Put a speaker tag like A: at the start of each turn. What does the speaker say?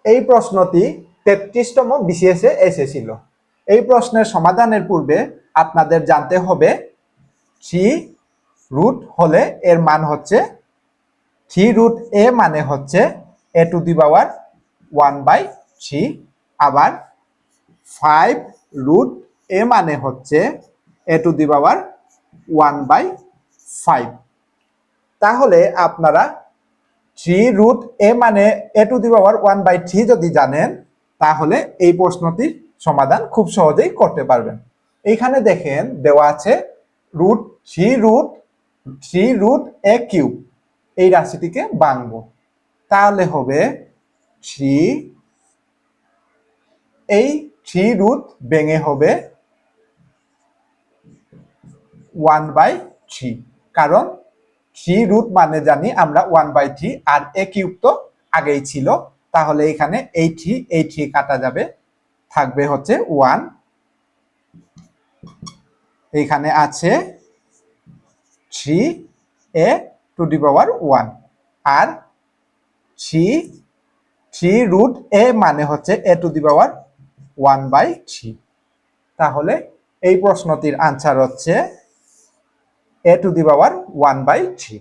A: এই প্রশ্নটি 33তম বিসিএসে এসেছিল। এই প্রশ্নের সমাধানের পূর্বে আপনাদের জানতে হবে 3 রুট হলে এর মান হচ্ছে 3 রুট এ মানে হচ্ছে a টু দি পাওয়ার 1/3, আবার 5 রুট এ মানে হচ্ছে a টু দি পাওয়ার 1/5। তাহলে আপনারা 3 রুট এ মানে a টু দি পাওয়ার 1/3 যদি জানেন, তাহলে এই প্রশ্নটির সমাধান খুব সহজেই করতে পারবেন। এইখানে দেখেন দেওয়া আছে থ্রি রুট এ কিউব। এই রাশিটিকে ভাঙবো, তাহলে হবে 3, এই 3 রুট ভেঙে হবে 1/3, কারণ 3 রুট মানে জানি আমরা 1/3, আর এ কিউব তো আগেই ছিল, তাহলে এখানে এই 3 কাটা যাবে, থাকবে হচ্ছে 1। এখানে আছে 3a to the power 1, R 3 root এ মানে হচ্ছে a টু দি পাওয়ার 1/3। তাহলে এই প্রশ্নটির আনসার হচ্ছে a টু দি পাওয়ার 1/3।